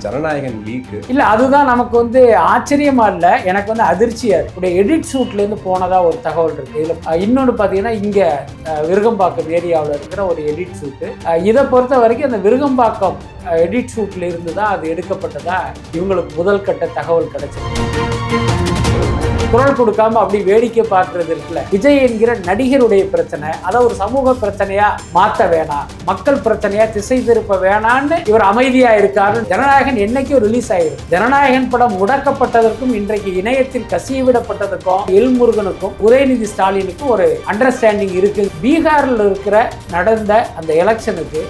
Jananayagan league இல்லை, அதுதான் நமக்கு வந்து ஆச்சரியமா இல்லை, எனக்கு வந்து அதிர்ச்சியா இருக்கு. எடிட் ஷூட்லேருந்து போனதா ஒரு தகவல் இருக்கு. இதில் இன்னொன்று பார்த்தீங்கன்னா, இங்கே விருகம்பாக்கம் ஏரியாவில் இருக்கிற ஒரு எடிட் ஷூட்டு. இதை பொறுத்த வரைக்கும் அந்த விருகம்பாக்கம் எடிட் ஷூட்ல இருந்து தான் அது எடுக்கப்பட்டதா இவங்களுக்கு முதல் கட்ட தகவல் கிடைச்சிருக்கு. குரல் கொடுக்காம அப்படி வேடிக்கை பார்க்கறது இருக்குல்ல, விஜய் என்கிற நடிகருடைய பிரச்சனை அதை ஒரு சமூக பிரச்சனையா மாற்ற வேணாம், மக்கள் பிரச்சனையா திசை திருப்ப வேணான்னு இவர் அமைதியா இருக்காரு. ஜனநாயகன் என்னைக்கும் ரிலீஸ் ஆயிடும். ஜனநாயகன் படம் முடக்கப்பட்டதற்கும் இன்றைக்கு இணையத்தில் கசியவிடப்பட்டதற்கும் எல்முருகனுக்கும் உதயநிதி ஸ்டாலினுக்கும் ஒரு அண்டர்ஸ்டாண்டிங் இருக்கு. பீகாரில் இருக்கிற நடந்த அந்த எலெக்ஷனுக்கு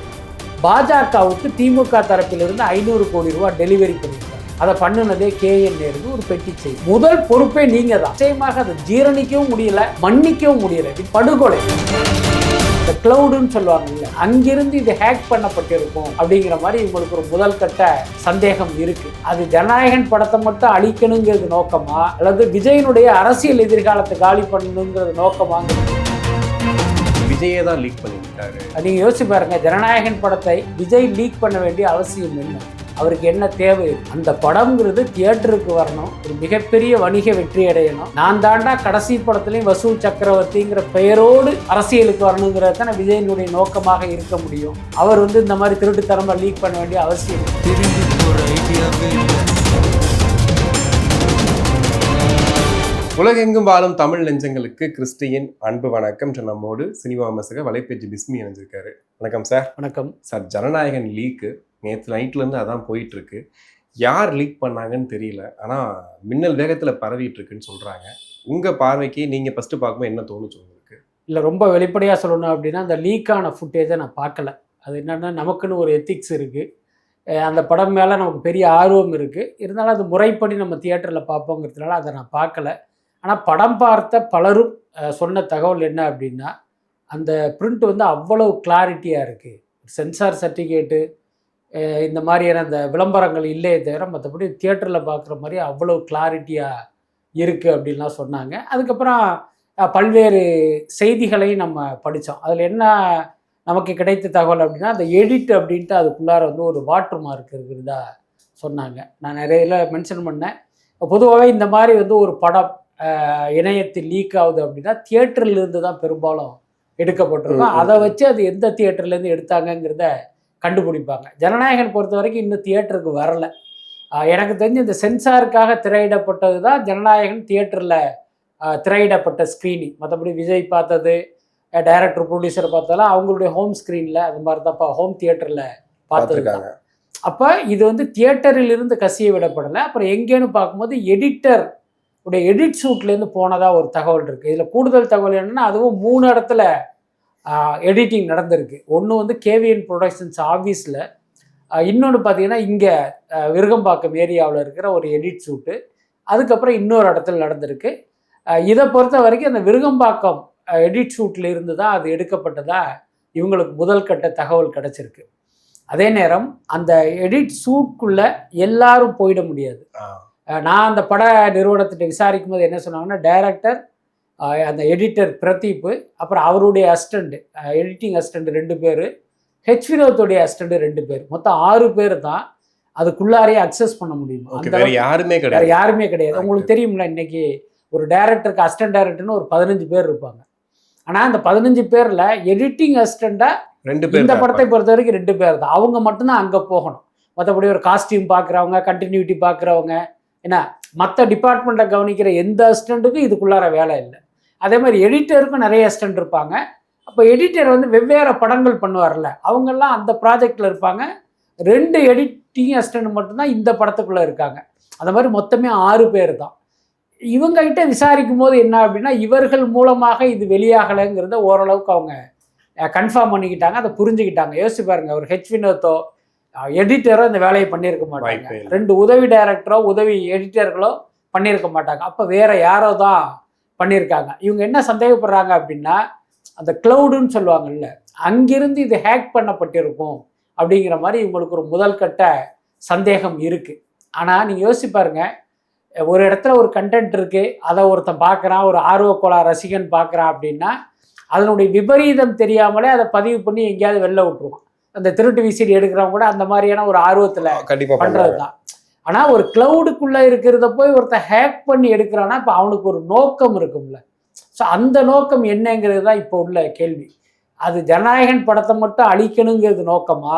பாஜகவுக்கு திமுக தரப்பிலிருந்து 500 கோடி ரூபாய் டெலிவரி பண்ணியிருக்காங்க. அதை பண்ணுனதே KN நேரு ஒரு பெட்டி செய்தி. முதல் பொறுப்பே நீங்க தான். நிச்சயமாக அதை ஜீரணிக்கவும் முடியல, மன்னிக்கவும் முடியல. இது படுகொலை. இந்த கிளவுடுன்னு சொல்லுவாங்கல்ல, அங்கிருந்து இது ஹேக் பண்ணப்பட்டிருக்கும் அப்படிங்கிற மாதிரி இவங்களுக்கு ஒரு முதல் கட்ட சந்தேகம் இருக்கு. அது ஜனநாயகன் படத்தை மட்டும் அழிக்கணுங்கிறது நோக்கமா, அல்லது விஜயனுடைய அரசியல் எதிர்காலத்தை காலி பண்ணணுங்கிறது நோக்கமாங்க? விஜயே தான் லீக் பண்ணியிருக்காரு. நீங்க யோசிச்சு பாருங்க, ஜனநாயகன் படத்தை விஜய் லீக் பண்ண வேண்டிய அவசியம் என்ன? அவருக்கு என்ன தேவை? அந்த படம்ங்கிறது தியேட்டருக்கு வரணும், ஒரு மிகப்பெரிய வணிக வெற்றி அடையணும். நான் தாண்டா கடைசி படத்துலையும் வசூல் சக்கரவர்த்திங்கிற பெயரோடு அரசியலுக்கு வரணுங்கிறது தானே விஜயனுடைய நோக்கமாக இருக்க முடியும். அவர் வந்து இந்த மாதிரி திருட்டுத்தனமா லீக் பண்ண வேண்டிய அவசியம். உலகெங்கும் வாழும் தமிழ் நெஞ்சங்களுக்கு கிறிஸ்டியின் அன்பு வணக்கம். நம்மோடு சினிமா விமர்சகர் வலைப்பேச்சு பிஸ்மி இணைஞ்சிருக்காரு. வணக்கம் சார். வணக்கம் சார். ஜனநாயகன் லீக்கு நேற்று நைட்லேருந்து அதான் போயிட்டுருக்கு. யார் லீக் பண்ணாங்கன்னு தெரியல, ஆனால் மின்னல் வேகத்தில் பரவிட்டு இருக்குன்னு சொல்கிறாங்க. உங்கள் பார்வைக்கு நீங்கள் ஃபஸ்ட்டு பார்க்கும்போது என்ன தோணுச்சு உங்களுக்கு? இல்லை, ரொம்ப வெளிப்படையாக சொல்லணும் அப்படின்னா, அந்த லீக்கான ஃபுட்டேஜை நான் பார்க்கல. அது என்னென்னா, நமக்குன்னு ஒரு எத்திக்ஸ் இருக்குது, அந்த படம் மேலே நமக்கு பெரிய ஆர்வம் இருக்குது. இருந்தாலும் அது முறைப்படி நம்ம தியேட்டரில் பார்ப்போங்கிறதுனால அதை நான் பார்க்கல. ஆனால் படம் பார்த்த பலரும் சொன்ன தகவல் என்ன அப்படின்னா, அந்த பிரிண்ட் வந்து அவ்வளவு கிளாரிட்டியாக இருக்குது. சென்சார் சர்டிஃபிகேட்டு இந்த மாதிரியான அந்த விளம்பரங்கள் இல்லையே தவிர மற்றபடி தியேட்டரில் பார்க்குற மாதிரி அவ்வளோ கிளாரிட்டியாக இருக்குது அப்படின்லாம் சொன்னாங்க. அதுக்கப்புறம் பல்வேறு செய்திகளையும் நம்ம படித்தோம். அதில் என்ன நமக்கு கிடைத்த தகவல் அப்படின்னா, அந்த எடிட் அப்படின்ட்டு அதுக்குள்ளார வந்து ஒரு வாட்டர் மார்க் இருக்கிறதா சொன்னாங்க. நான் நிறைய மென்ஷன் பண்ணேன். பொதுவாகவே இந்த மாதிரி வந்து ஒரு படம் இணையத்தில் லீக் ஆகுது அப்படின்னா தியேட்டர்லேருந்து தான் பெரும்பாலும் எடுக்கப்பட்டிருக்கும். அதை வச்சு அது எந்த தியேட்டர்லேருந்து எடுத்தாங்கங்கிறத கண்டுபிடிப்பாங்க. ஜனநாயகன் பொறுத்த வரைக்கும் இன்னும் தியேட்டருக்கு வரலை. எனக்கு தெரிஞ்சு இந்த சென்சாருக்காக திரையிடப்பட்டது தான் ஜனநாயகன் தியேட்டரில் திரையிடப்பட்ட ஸ்க்ரீனிங். மற்றபடி விஜய் பார்த்தது, டைரக்டர் ப்ரொடியூசர் பார்த்தாலும் அவங்களுடைய ஹோம் ஸ்க்ரீனில் அது மாதிரி தான் ஹோம் தியேட்டரில் பார்த்துருக்காங்க. அப்போ இது வந்து தியேட்டரில் இருந்து கசிய விடப்படலை. அப்புறம் எங்கேன்னு பார்க்கும்போது எடிட்டர் உடைய எடிட் ஷூட்லேருந்து போனதாக ஒரு தகவல் இருக்குது. இதில் கூடுதல் தகவல் என்னென்னா, அதுவும் 3 இடத்துல எடிட்டிங் நடந்திருக்கு. ஒன்று வந்து KVN ப்ரொடக்ஷன்ஸ் ஆஃபீஸில், இன்னொன்று பார்த்தீங்கன்னா இங்கே விருகம்பாக்கம் ஏரியாவில் இருக்கிற ஒரு எடிட் ஷூட்டு, அதுக்கப்புறம் இன்னொரு இடத்துல நடந்திருக்கு. இதை பொறுத்த வரைக்கும் அந்த விருகம்பாக்கம் எடிட் ஷூட்டில் இருந்து தான் அது எடுக்கப்பட்டதா இவங்களுக்கு முதல் கட்ட தகவல் கிடச்சிருக்கு. அதே நேரம் அந்த எடிட் ஷூட்குள்ளே எல்லாரும் போயிட முடியாது. நான் அந்த பட நிறுவனத்திட்ட விசாரிக்கும் போது என்ன சொன்னாங்கன்னா, டைரக்டர், அந்த எடிட்டர் பிரதீப், அப்புறம் அவருடைய அசிஸ்டண்ட், எடிட்டிங் அசிஸ்டண்ட் 2 பேர், வினோத்துடைய அசிஸ்டண்ட் 2 பேர், மொத்தம் 6 பேர் தான் அதுக்குள்ளாரையே அக்சஸ் பண்ண முடியும். அந்த யாருமே கிடையாது. உங்களுக்கு தெரியும்ல, இன்னைக்கு ஒரு டைரக்டருக்கு அசிஸ்டன்ட் டைரக்டர்னு ஒரு 15 பேர் இருப்பாங்க. ஆனால் அந்த 15 பேரில் எடிட்டிங் அசிஸ்டண்டாக இந்த படத்தை பொறுத்த வரைக்கும் 2 பேர் தான். அவங்க மட்டும்தான் அங்கே போகணும். மற்றபடி ஒரு காஸ்டியூம் பார்க்குறவங்க, கண்டினியூட்டி பார்க்குறவங்க, ஏன்னா மற்ற டிபார்ட்மெண்ட்டை கவனிக்கிற எந்த அசிஸ்டண்ட்டுக்கும் இதுக்குள்ளார வேலை இல்லை. அதே மாதிரி எடிட்டருக்கும் நிறைய அசிஸ்டண்ட் இருப்பாங்க. அப்போ எடிட்டர் வந்து வெவ்வேறு படங்கள் பண்ணுவார்ல, அவங்கெல்லாம் அந்த ப்ராஜெக்டில் இருப்பாங்க. 2 எடிட்டிங் அசிஸ்டண்ட் மட்டும்தான் இந்த படத்துக்குள்ளே இருக்காங்க. அந்த மாதிரி மொத்தமே 6 பேர் தான். இவங்ககிட்ட விசாரிக்கும் போது என்ன அப்படின்னா, இவர்கள் மூலமாக இது வெளியாகலைங்கிறத ஓரளவுக்கு அவங்க கன்ஃபார்ம் பண்ணிக்கிட்டாங்க, அதை புரிஞ்சுக்கிட்டாங்க. யோசிச்சு பாருங்க, ஒரு வினோத்தோ எடிட்டரோ இந்த வேலையை பண்ணியிருக்க மாட்டாங்க. 2 உதவி டைரக்டரோ உதவி எடிட்டர்களோ பண்ணியிருக்க மாட்டாங்க. அப்போ வேற யாரோ தான் பண்ணியிருக்காங்க. இவங்க என்ன சந்தேகப்படுறாங்க அப்படின்னா, அந்த கிளவுடுன்னு சொல்லுவாங்கல்ல, அங்கிருந்து இது ஹேக் பண்ணப்பட்டிருக்கும் அப்படிங்கிற மாதிரி இவங்களுக்கு ஒரு முதல் கட்ட சந்தேகம் இருக்குது. ஆனால் நீங்கள் யோசிச்சு பாருங்க, ஒரு இடத்துல ஒரு கண்டென்ட் இருக்குது, அதை ஒருத்தன் பார்க்குறான், ஒரு ஆர்வக்கோளா ரசிகன் பார்க்குறான் அப்படின்னா, அதனுடைய விபரீதம் தெரியாமலே அதை பதிவு பண்ணி எங்கேயாவது வெளில விட்டுருவான். அந்த திருட்டு விசிடி எடுக்கிறவங்க கூட அந்த மாதிரியான ஒரு ஆர்வத்தில் கண்டிப்பா பண்றது தான். ஆனால் ஒரு கிளவுடுக்குள்ள இருக்கிறத போய் ஒருத்தர் ஹேக் பண்ணி எடுக்கிறான்னா இப்போ அவனுக்கு ஒரு நோக்கம் இருக்கும்ல. ஸோ அந்த நோக்கம் என்னங்கிறது தான் இப்போ உள்ள கேள்வி. அது ஜனநாயகன் படத்தை மட்டும் அழிக்கணுங்கிறது நோக்கமா,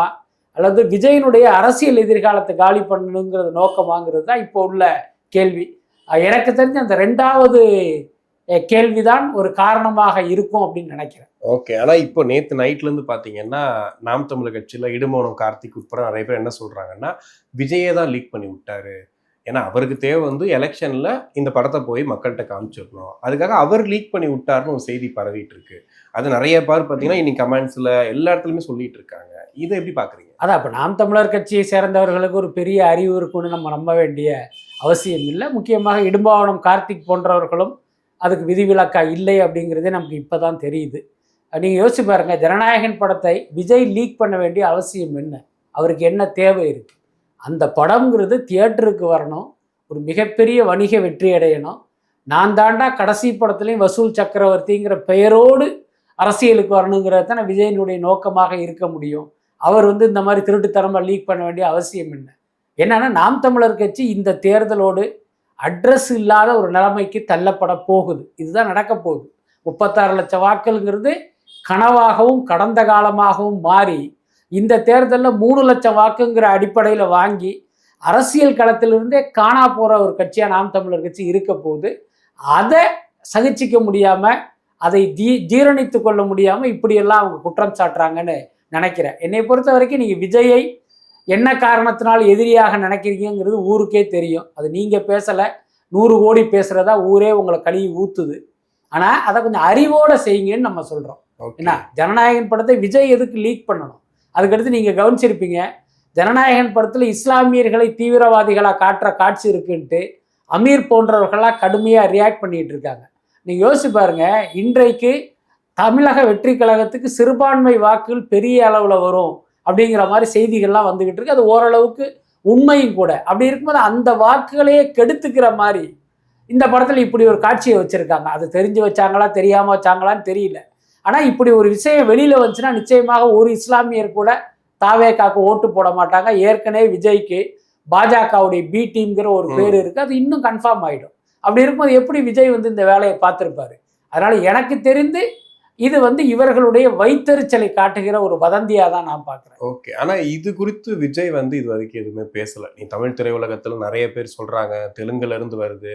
அல்லது விஜயனுடைய அரசியல் எதிர்காலத்தை காலி பண்ணணுங்கிறது நோக்கமாங்கிறது தான் இப்போ உள்ள கேள்வி. எனக்கு தெரிஞ்ச அந்த 2வது கேள்விதான் ஒரு காரணமாக இருக்கும் அப்படின்னு நினைக்கிறேன். ஓகே. ஆனா இப்போ நேத்து நைட்ல இருந்து பாத்தீங்கன்னா, நாம் தமிழர் கட்சியில இடுமோனம் கார்த்திக் உட்பட நிறைய பேர் என்ன சொல்றாங்கன்னா, விஜயே தான் லீக் பண்ணி விட்டாரு. ஏன்னா அவருக்கு தேவை வந்து எலெக்ஷன்ல இந்த படத்தை போய் மக்கள்கிட்ட காமிச்சிடணும், அதுக்காக அவர் லீக் பண்ணி விட்டாருன்னு ஒரு செய்தி பரவிட்டு இருக்கு. அது நிறைய பேர் பார்த்தீங்கன்னா இன்னைக்கு கமெண்ட்ஸ்ல எல்லா இடத்துலையுமே சொல்லிட்டு இருக்காங்க. இதை எப்படி பாக்குறீங்க? அதான் இப்போ நாம் தமிழர் கட்சியை சேர்ந்தவர்களுக்கு ஒரு பெரிய அறிவு இருக்குன்னு நம்ம நம்ப வேண்டிய அவசியம் இல்லை. முக்கியமாக இடும்பாவனம் கார்த்திக் போன்றவர்களும் அதுக்கு விதிவிலக்கா இல்லை அப்படிங்கிறதே நமக்கு இப்போ தான் தெரியுது. நீங்கள் யோசிச்சு பாருங்க, ஜனநாயகன் படத்தை விஜய் லீக் பண்ண வேண்டிய அவசியம் என்ன? அவருக்கு என்ன தேவை இருக்குது? அந்த படம்ங்கிறது தியேட்டருக்கு வரணும், ஒரு மிகப்பெரிய வணிக வெற்றி அடையணும். நான் தாண்டா கடைசி படத்துலையும் வசூல் சக்கரவர்த்திங்கிற பெயரோடு அரசியலுக்கு வரணுங்கிறது தானே விஜயனுடைய நோக்கமாக இருக்க முடியும். அவர் வந்து இந்த மாதிரி திருட்டுத்தனமாக லீக் பண்ண வேண்டிய அவசியம் என்ன? என்னன்னா நாம் தமிழர் கட்சி இந்த தேர்தலோடு அட்ரஸ் இல்லாத ஒரு நிலைமைக்கு தள்ளப்பட போகுது. இதுதான் நடக்க போகுது. 36 லட்சம் வாக்குங்கிறது கனவாகவும் கடந்த காலமாகவும் மாறி இந்த தேர்தலில் 3 லட்சம் வாக்குங்கிற அடிப்படையில் வாங்கி அரசியல் களத்திலிருந்தே காணா போகிற ஒரு கட்சியாக நாம் தமிழர் கட்சி இருக்க போகுது. அதை சகிச்சிக்க முடியாமல், அதை ஜீரணித்து கொள்ள முடியாமல் இப்படியெல்லாம் அவங்க குற்றம் சாட்டுறாங்கன்னு நினைக்கிறேன். என்னை பொறுத்த வரைக்கும் நீங்கள் விஜயை என்ன காரணத்தினால் எதிரியாக நினைக்கிறீங்கிறது ஊருக்கே தெரியும். அது நீங்கள் பேசலை, 100 கோடி பேசுகிறதா ஊரே உங்களை கழுவி ஊற்றுது. ஆனால் அதை கொஞ்சம் அறிவோடு செய்யுங்கன்னு நம்ம சொல்கிறோம். என்ன, ஜனநாயகன் படத்தை விஜய் எதுக்கு லீக் பண்ணணும்? அதுக்கடுத்து நீங்கள் கவனிச்சிருப்பீங்க, ஜனநாயகன் படத்தில் இஸ்லாமியர்களை தீவிரவாதிகளாக காட்டுற காட்சி இருக்குன்ட்டு அமீர் போன்றவர்களாக கடுமையாக ரியாக்ட் பண்ணிகிட்டு இருக்காங்க. நீங்கள் யோசிச்சு பாருங்கள், இன்றைக்கு தமிழக வெற்றி கழகத்துக்கு சிறுபான்மை வாக்குகள் பெரிய அளவில் வரும் அப்படிங்கிற மாதிரி செய்திகள்லாம் வந்துக்கிட்டு இருக்கு. அது ஓரளவுக்கு உண்மையும் கூட. அப்படி இருக்கும்போது அந்த வாக்குகளையே கெடுத்துக்கிற மாதிரி இந்த படத்தில் இப்படி ஒரு காட்சியை வச்சுருக்காங்க. அது தெரிஞ்சு வச்சாங்களா தெரியாமல் வச்சாங்களான்னு தெரியல. ஆனால் இப்படி ஒரு விஷயம் வெளியில் வந்துச்சுன்னா நிச்சயமாக ஒரு இஸ்லாமியர் கூட தாவேக்காக்கு ஓட்டு போட மாட்டாங்க. ஏற்கனவே விஜய்க்கு பாஜகவுடைய பி டீம்ங்கிற ஒரு பேர் இருக்குது, அது இன்னும் கன்ஃபார்ம் ஆகிடும். அப்படி இருக்கும்போது எப்படி விஜய் வந்து இந்த வேலையை பார்த்துருப்பாரு? அதனால் எனக்கு தெரிந்து இது வந்து இவர்களுடைய வைத்தறிச்சலை காட்டுகிற ஒரு வதந்தியாக தான் நான் பார்க்குறேன். ஓகே. ஆனால் இது குறித்து விஜய் வந்து இது வரைக்கும் எதுவுமே பேசலை. நீ தமிழ் திரையுலகத்தில் நிறைய பேர் சொல்கிறாங்க, தெலுங்குல இருந்து வருது,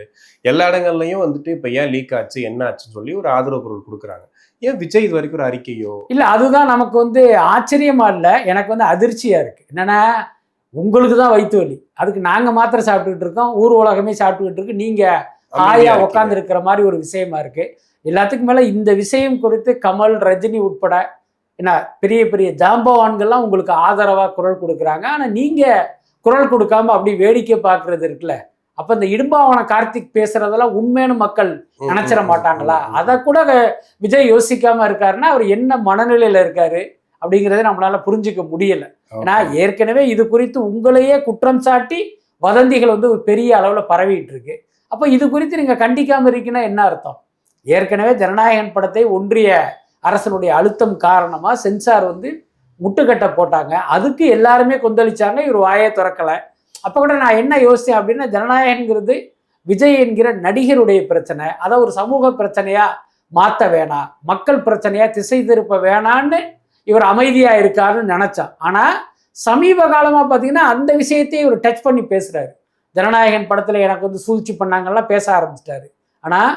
எல்லா இடங்கள்லையும் வந்துட்டு இப்போ ஏன் லீக் ஆச்சு என்ன ஆச்சுன்னு சொல்லி ஒரு ஆதரவு குரல் கொடுக்குறாங்க. ஏன் விஜய் இது வரைக்கும் ஒரு அறிக்கையோ இல்லை? அதுதான் நமக்கு வந்து ஆச்சரியமா இல்லை, எனக்கு வந்து அதிர்ச்சியாக இருக்குது. என்னென்னா, உங்களுக்கு தான் வயிற்று வலி, அதுக்கு நாங்கள் மாத்திரை சாப்பிட்டுக்கிட்டு இருக்கோம், ஊர் உலகமே சாப்பிட்டுக்கிட்டு இருக்கு, நீங்கள் ஆயா உட்காந்து இருக்கிற மாதிரி ஒரு விஷயமா இருக்குது. எல்லாத்துக்கும் மேலே இந்த விஷயம் குறித்து கமல், ரஜினி உட்பட என்ன பெரிய பெரிய ஜாம்பவான்கள்லாம் உங்களுக்கு ஆதரவாக குரல் கொடுக்குறாங்க. ஆனால் நீங்கள் குரல் கொடுக்காம அப்படி வேடிக்கை பார்க்குறது இருக்குல்ல, அப்போ இந்த இடும்பாவன கார்த்திக் பேசுறதெல்லாம் உண்மையான மக்கள் நினைச்சிட மாட்டாங்களா? அதை கூட விஜய் யோசிக்காமல் இருக்காருன்னா அவர் என்ன மனநிலையில் இருக்காரு அப்படிங்கிறத நம்மளால புரிஞ்சிக்க முடியலை. ஏன்னா ஏற்கனவே இது குறித்து உங்களையே குற்றம் சாட்டி வதந்திகள் வந்து ஒரு பெரிய அளவில் பரவிட்டு இருக்கு. அப்போ இது குறித்து நீங்கள் கண்டிக்காமல் இருக்கீங்கன்னா என்ன அர்த்தம்? ஏற்கனவே ஜனநாயகன் படத்தை ஒன்றிய அரசனுடைய அழுத்தம் காரணமாக சென்சார் வந்து முட்டுக்கட்டை போட்டாங்க, அதுக்கு எல்லாருமே கொந்தளிச்சாங்க, இவர் வாயே திறக்கலை. அப்போ கூட நான் என்ன யோசித்தேன் அப்படின்னா, ஜனநாயகங்கிறது விஜய் என்கிற நடிகருடைய பிரச்சனை, அதை ஒரு சமூக பிரச்சனையாக மாற்ற வேணாம், மக்கள் பிரச்சனையாக திசை திருப்ப வேணான்னு இவர் அமைதியாக இருக்காருன்னு நினச்சான். ஆனால் சமீப காலமாக பார்த்தீங்கன்னா அந்த விஷயத்தையே இவர் டச் பண்ணி பேசுகிறாரு. ஜனநாயகன் படத்தில் எனக்கு வந்து சூழ்ச்சி பண்ணாங்கலாம் பேச ஆரம்பிச்சிட்டாரு. ஆனால்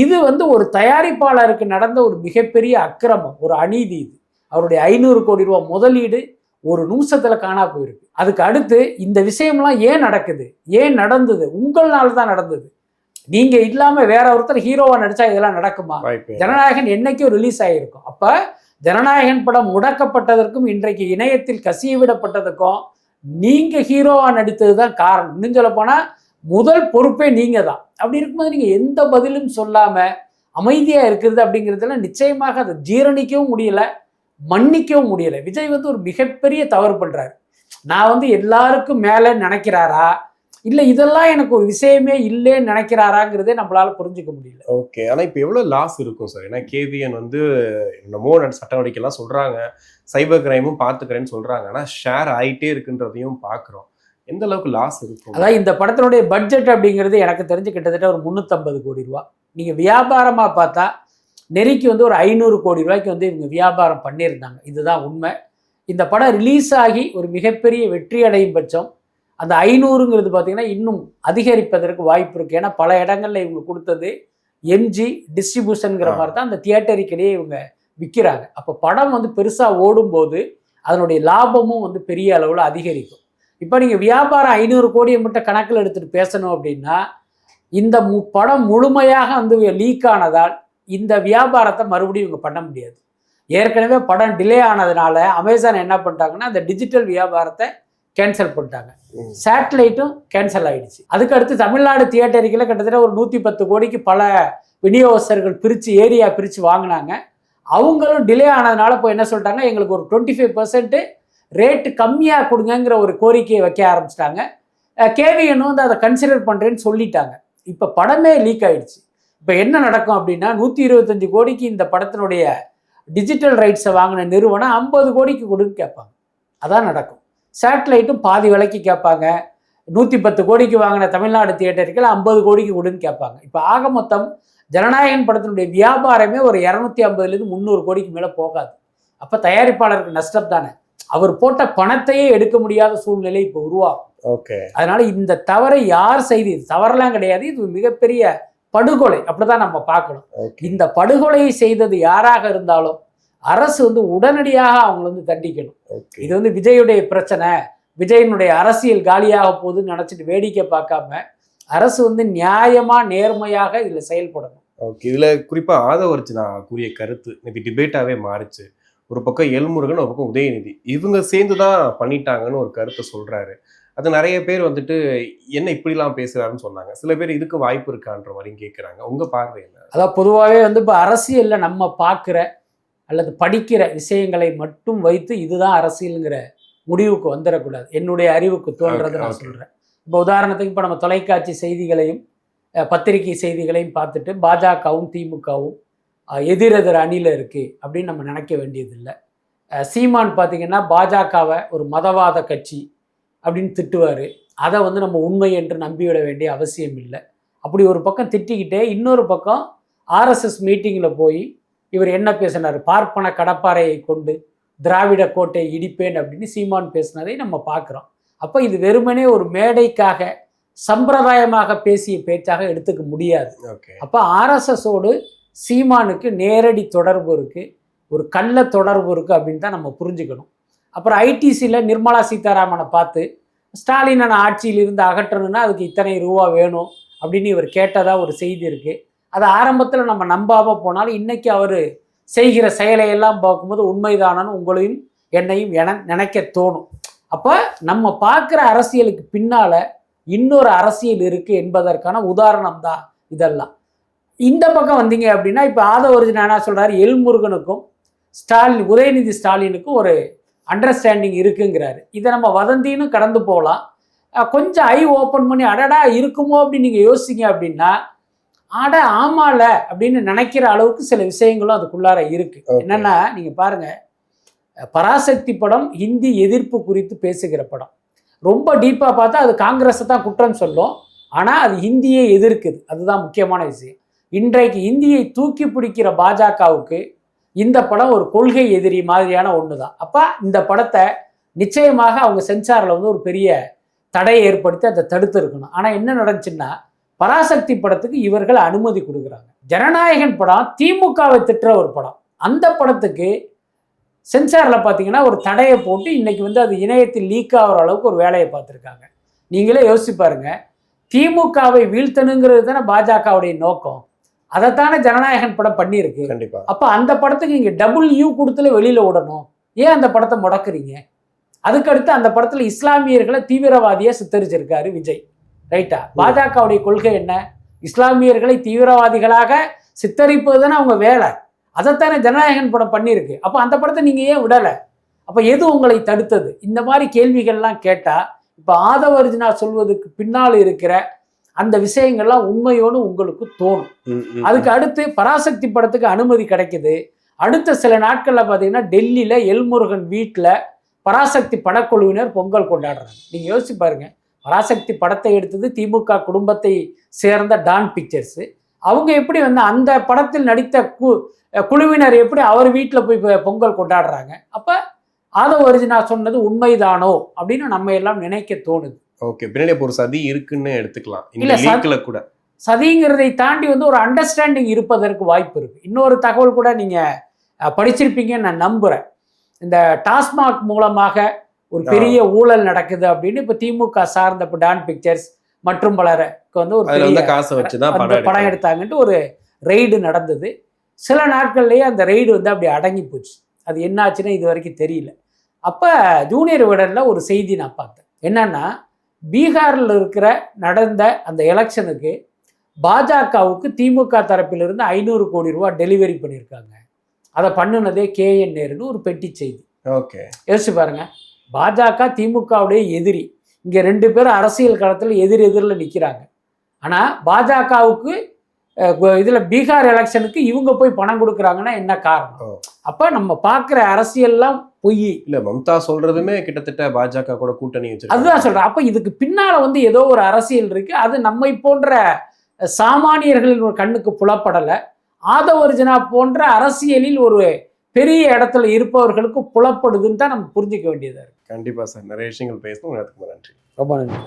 இது வந்து ஒரு தயாரிப்பாளருக்கு நடந்த ஒரு மிகப்பெரிய அக்கிரமம், ஒரு அநீதி. இது அவருடைய 500 கோடி ரூபா முதலீடு ஒரு நிமிஷத்தில் காணா போயிருக்கு. அதுக்கு அடுத்து இந்த விஷயம்லாம் ஏன் நடக்குது, ஏன் நடந்தது? உங்களால தான் நடந்தது. நீங்க இல்லாம வேற ஒருத்தர் ஹீரோவா நடிச்சா இதெல்லாம் நடக்குமா? ஜனநாயகன் என்னைக்கும் ரிலீஸ் ஆகிருக்கும். அப்ப ஜனநாயகன் படம் முடக்கப்பட்டதற்கும் இன்றைக்கு இணையத்தில் கசிய விடப்பட்டதுக்கும் நீங்க ஹீரோவா நடித்தது தான் காரணம். இன்னும் சொல்ல போனா முதல் பொறுப்பே நீங்க தான். அப்படி இருக்கும்போது நீங்க எந்த பதிலும் சொல்லாம அமைதியா இருக்கிறது அப்படிங்கிறதுல நிச்சயமாக அதை ஜீரணிக்கவும் முடியல, மன்னிக்கவும் முடியலை. விஜய் வந்து ஒரு மிகப்பெரிய தவறு பண்றாரு. நான் வந்து எல்லாருக்கும் மேலே நினைக்கிறாரா, இல்லை இதெல்லாம் எனக்கு ஒரு விஷயமே இல்லைன்னு நினைக்கிறாராங்கிறதே நம்மளால புரிஞ்சுக்க முடியல. ஓகே. ஆனா இப்ப எவ்வளவு லாஸ் இருக்கும் சார்? ஏன்னா கேவிஎன் வந்து என்னமோ சட்ட நடவடிக்கைலாம் சொல்றாங்க. சைபர் கிரைமும் பார்த்துக்கிறேன்னு சொல்றாங்க. ஆனா ஷேர் ஆயிட்டே இருக்குன்றதையும் பார்க்குறோம். எந்த அளவுக்கு லாஸ் இருக்கும்? அதாவது இந்த படத்தினுடைய பட்ஜெட் அப்படிங்கிறது எனக்கு தெரிஞ்சு கிட்டத்தட்ட ஒரு 350 கோடி ரூபா. நீங்கள் வியாபாரமாக பார்த்தா நெருக்கி வந்து ஒரு 500 கோடி ரூபாய்க்கு வந்து இவங்க வியாபாரம் பண்ணியிருந்தாங்க. இதுதான் உண்மை. இந்த படம் ரிலீஸ் ஆகி ஒரு மிகப்பெரிய வெற்றி அடையும் பட்சம் அந்த 500ங்கிறது பார்த்தீங்கன்னா இன்னும் அதிகரிப்பதற்கு வாய்ப்பு இருக்குது. ஏன்னா பல இடங்களில் இவங்க கொடுத்தது எம்ஜி டிஸ்ட்ரிபியூஷனுங்கிற மாதிரி தான் அந்த தியேட்டருக்கிடையே இவங்க விற்கிறாங்க. அப்போ படம் வந்து பெருசாக ஓடும்போது அதனுடைய லாபமும் வந்து பெரிய அளவில் அதிகரிக்கும். இப்போ நீங்கள் வியாபாரம் 500 கோடியை மட்டும் கணக்கில் எடுத்துகிட்டு பேசணும் அப்படின்னா இந்த படம் முழுமையாக வந்து லீக் ஆனதால் இந்த வியாபாரத்தை மறுபடியும் இவங்க பண்ண முடியாது. ஏற்கனவே படம் டிலே ஆனதுனால அமேசான் என்ன பண்ணிட்டாங்கன்னா அந்த டிஜிட்டல் வியாபாரத்தை கேன்சல் பண்ணிட்டாங்க. சேட்டலைட்டும் கேன்சல் ஆகிடுச்சு. அதுக்கடுத்து தமிழ்நாடு தியேட்டருக்கில் கிட்டத்தட்ட ஒரு 110 கோடிக்கு பல விநியோகஸ்தர்கள் ஏரியா பிரித்து வாங்கினாங்க. அவங்களும் டிலே ஆனதுனால இப்போ என்ன சொல்லிட்டாங்க, எங்களுக்கு ஒரு 25% ரேட்டு கம்மியாக கொடுங்கிற ஒரு கோரிக்கையை வைக்க ஆரம்பிச்சிட்டாங்க. கேவிஎன் வந்து அதை கன்சிடர் பண்ணுறேன்னு சொல்லிட்டாங்க. இப்போ படமே லீக் ஆகிடுச்சு. இப்போ என்ன நடக்கும் அப்படின்னா 125 கோடிக்கு இந்த படத்தினுடைய டிஜிட்டல் ரைட்ஸை வாங்கின நிறுவனம் 50 கோடிக்கு கொடுன்னு கேட்பாங்க. அதான் நடக்கும். சேட்டலைட்டும் பாதி விலைக்கு கேட்பாங்க. 110 கோடிக்கு வாங்கின தமிழ்நாடு தியேட்டருக்கு 50 கோடிக்கு கொடுன்னு கேட்பாங்க. இப்போ ஆக மொத்தம் ஜனநாயகன் படத்தினுடைய வியாபாரமே ஒரு 250லேருந்து 300 கோடிக்கு மேலே போகாது. அப்போ தயாரிப்பாளருக்கு நஷ்டம் தானே. அவர் போட்ட பணத்தையே எடுக்க முடியாத சூழ்நிலை இப்போ உருவாகும். ஓகே. அதனால இந்த தவறை யார் செய்து, தவறெல்லாம் கிடையாது, இது மிகப்பெரிய படுகொலை, அப்படிதான் நம்ம பார்க்கணும். இந்த படுகொலையை செய்தது யாராக இருந்தாலும் அரசு வந்து உடனடியாக அவங்க வந்து தண்டிக்கணும். இது வந்து விஜயுடைய பிரச்சனை, விஜயனுடைய அரசியல் காலியாக போகுதுன்னு நினைச்சிட்டு வேடிக்கை பார்க்காம அரசு வந்து நியாயமா நேர்மையாக இதுல செயல்படணும். ஓகே. இதுல குறிப்பா ஆதவர்ஜுனா கூறிய கருத்து இன்னைக்கு டிபேட்டாவே மாறிச்சு. ஒரு பக்கம் எல்முருகன், ஒரு பக்கம் உதயநிதி, இவங்க சேர்ந்துதான் பண்ணிட்டாங்கன்னு ஒரு கருத்தை சொல்றாரு. அது நிறைய பேர் வந்துட்டு என்ன இப்படிலாம் பேசுறாருன்னு சொன்னாங்க. சில பேர் இதுக்கு வாய்ப்பு இருக்கான்ற மாதிரியும் கேட்குறாங்க. உங்க பார்வை என்ன? அதான் பொதுவாகவே வந்து இப்போ அரசியல்ல நம்ம பார்க்குற அல்லது படிக்கிற விஷயங்களை மட்டும் வைத்து இதுதான் அரசியலுங்கிற முடிவுக்கு வந்துடக்கூடாது. என்னுடைய அறிவுக்கு தோன்றதை நான் சொல்கிறேன். இப்போ உதாரணத்துக்கு இப்போ நம்ம தொலைக்காட்சி செய்திகளையும் பத்திரிகை செய்திகளையும் பார்த்துட்டு பாஜகவும் திமுகவும் எதிரெதிர் அணியில் இருக்குது அப்படின்னு நம்ம நினைக்க வேண்டியதில்லை. சீமான் பார்த்திங்கன்னா பாஜகவை ஒரு மதவாத கட்சி அப்படின்னு திட்டுவார். அதை வந்து நம்ம உண்மை என்று நம்பிவிட வேண்டிய அவசியம் இல்லை. அப்படி ஒரு பக்கம் திட்டிக்கிட்டே இன்னொரு பக்கம் ஆர்எஸ்எஸ் மீட்டிங்கில் போய் இவர் என்ன பேசினார், பார்ப்பன கடப்பாறையை கொண்டு திராவிட கோட்டை இடிப்பேன் அப்படின்னு சீமான் பேசினதை நம்ம பார்க்குறோம். அப்போ இது வெறுமனே ஒரு மேடைக்காக சம்பிரதாயமாக பேசிய பேச்சாக எடுத்துக்க முடியாது. அப்போ ஆர்எஸ்எஸோடு சீமானுக்கு நேரடி தொடர்பு இருக்குது, ஒரு கள்ள தொடர்பு இருக்குது அப்படின்னு தான் நம்ம புரிஞ்சுக்கணும். அப்புறம் ஐடிசியில் நிர்மலா சீதாராமனை பார்த்து ஸ்டாலினை ஆட்சியிலிருந்து அகற்றணும்னா அதுக்கு இத்தனை ரூபா வேணும் அப்படின்னு இவர் கேட்டதாக ஒரு செய்தி இருக்குது. அது ஆரம்பத்தில் நம்ம நம்பாமல் போனாலும் இன்றைக்கி அவர் செய்கிற செயலையெல்லாம் பார்க்கும்போது உண்மைதானன்னு உங்களையும் என்னையும் நினைக்க தோணும். அப்போ நம்ம பார்க்குற அரசியலுக்கு பின்னால் இன்னொரு அரசியல் இருக்குது என்பதற்கான உதாரணம் தான் இதெல்லாம். இந்த பக்கம் வந்தீங்க அப்படின்னா இப்போ ஆதவர்ஜுனா என்ன சொல்கிறார், எல்முருகனுக்கும் உதயநிதி ஸ்டாலினுக்கும் ஒரு அண்டர்ஸ்டாண்டிங் இருக்குங்கிறாரு. இதை நம்ம வதந்தின்னு கடந்து போகலாம். கொஞ்சம் ஐ ஓப்பன் பண்ணி அடடா இருக்குமோ அப்படின்னு நீங்கள் யோசிங்க அப்படின்னா ஆமால அப்படின்னு நினைக்கிற அளவுக்கு சில விஷயங்களும் அதுக்குள்ளார இருக்குது. என்னென்னா நீங்கள் பாருங்கள், பராசக்தி படம் ஹிந்தி எதிர்ப்பு குறித்து பேசுகிற படம். ரொம்ப டீப்பாக பார்த்தா அது காங்கிரஸை தான் குற்றம் சொல்லும், ஆனால் அது ஹிந்தியை எதிர்க்குது. அதுதான் முக்கியமான விஷயம். இன்றைக்கு இந்தியை தூக்கி பிடிக்கிற பாஜகவுக்கு இந்த படம் ஒரு கொள்கை எதிரி மாதிரியான ஒன்று தான். அப்போ இந்த படத்தை நிச்சயமாக அவங்க சென்சாரில் வந்து ஒரு பெரிய தடையை ஏற்படுத்தி அதை தடுத்து இருக்கணும். ஆனால் என்ன நடந்துச்சுன்னா பராசக்தி படத்துக்கு இவர்கள் அனுமதி கொடுக்குறாங்க. ஜனநாயகன் படம் திமுகவை திட்டுற ஒரு படம். அந்த படத்துக்கு சென்சாரில் பார்த்தீங்கன்னா ஒரு தடையை போட்டு இன்னைக்கு வந்து அது இணையத்தில் லீக் ஆகிற அளவுக்கு ஒரு வேலையை பார்த்துருக்காங்க. நீங்களே யோசிச்சு பாருங்க, திமுகவை வீழ்த்தணுங்கிறது தானே பாஜகவுடைய நோக்கம். அதைத்தானே ஜனநாயகன் படம் பண்ணியிருக்கு. அப்போ அந்த படத்துக்கு இங்கே WU கொடுத்துல வெளியில் விடணும். ஏன் அந்த படத்தை முடக்குறீங்க? அதுக்கடுத்து அந்த படத்தில் இஸ்லாமியர்களை தீவிரவாதியாக சித்தரிச்சிருக்காரு விஜய். ரைட்டா? பாஜகவுடைய கொள்கை என்ன? இஸ்லாமியர்களை தீவிரவாதிகளாக சித்தரிப்பது தானே அவங்க வேலை. அதைத்தானே ஜனநாயகன் படம் பண்ணியிருக்கு. அப்போ அந்த படத்தை நீங்கள் ஏன் விடலை? அப்போ எது உங்களை தடுத்தது? இந்த மாதிரி கேள்விகள்லாம் கேட்டால் இப்போ ஆதவ அர்ஜுனா சொல்வதுக்கு பின்னால் இருக்கிற அந்த விஷயங்கள்லாம் உண்மையோடு உங்களுக்கு தோணும். அதுக்கு அடுத்து பராசக்தி படத்துக்கு அனுமதி கிடைக்குது. அடுத்த சில நாட்களில் பார்த்தீங்கன்னா டெல்லியில் எல்முருகன் வீட்டில் பராசக்தி படக்குழுவினர் பொங்கல் கொண்டாடுறாங்க. நீங்கள் யோசிச்சு பாருங்க, பராசக்தி படத்தை எடுத்தது திமுக குடும்பத்தை சேர்ந்த டான் பிக்சர்ஸு. அவங்க எப்படி வந்து அந்த படத்தில் நடித்த குழுவினர் எப்படி அவர் வீட்டில் போய் பொங்கல் கொண்டாடுறாங்க? அப்போ ஆதவ அர்ஜுனா சொன்னது உண்மைதானோ அப்படின்னு நம்ம எல்லாம் நினைக்க தோணுது. ஓகே, பின்னாடி ஒரு சதி இருக்குன்னு எடுத்துக்கலாம். இல்ல, லீக்ல கூட சதிங்கிறதை தாண்டி வந்து ஒரு அண்டர்ஸ்டாண்டிங் இருப்பதற்கு வாய்ப்பு இருக்கு. இன்னொரு தகவல் கூட நீங்க படிச்சிருப்பீங்கன்னு நான் நம்புறேன். இந்த டாஸ்மாக் மூலமாக ஒரு பெரிய ஊழல் நடக்குது அப்படின்னு இப்ப திமுக சார்ந்த டான் பிக்சர்ஸ் மற்றும் பலருக்கு வந்து ஒரு பெரிய காசை வச்சுதான் படம் எடுத்தாங்கன்ட்டு ஒரு ரெய்டு நடந்தது. சில நாட்கள்லயே அந்த ரெய்டு வந்து அப்படி அடங்கி போச்சு. அது என்ன ஆச்சுன்னா இது வரைக்கும் தெரியல. அப்ப ஜூனியர் விடன்ல ஒரு செய்தி நான் பார்த்தேன். என்னன்னா, பீகாரில் இருக்கிற நடந்த அந்த எலெக்ஷனுக்கு பாஜகவுக்கு திமுக தரப்பிலிருந்து 500 கோடி ரூபாய் டெலிவரி பண்ணியிருக்காங்க. அதை பண்ணுனதே KN நேருன்னு ஒரு பெட்டி செய்தி. ஓகே, யோசிச்சு பாருங்க, பாஜக திமுகவுடைய எதிரி. இங்க 2 பேரும் அரசியல் களத்தில் எதிரில் நிற்கிறாங்க. ஆனால் பாஜகவுக்கு இதில் பீகார் எலெக்ஷனுக்கு இவங்க போய் பணம் கொடுக்குறாங்கன்னா என்ன காரணம்? அப்போ நம்ம பார்க்குற அரசியல்லாம் பொய். இல்லை, மம்தா சொல்றதுமே கிட்டத்தட்ட பாஜக கூட கூட்டணி வச்சு அதுதான் சொல்கிறேன். அப்போ இதுக்கு பின்னால் வந்து ஏதோ ஒரு அரசியல் இருக்குது. அது நம்மை போன்ற சாமானியர்களின் ஒரு கண்ணுக்கு புலப்படலை. ஆதவ அர்ஜுனா போன்ற அரசியலில் ஒரு பெரிய இடத்துல இருப்பவர்களுக்கு புலப்படுதுன்னு தான் நம்ம புரிஞ்சிக்க வேண்டியதாக இருக்குது. கண்டிப்பாக சார், நிறைய விஷயங்கள் பேசணும். நன்றி. ரொம்ப நன்றி.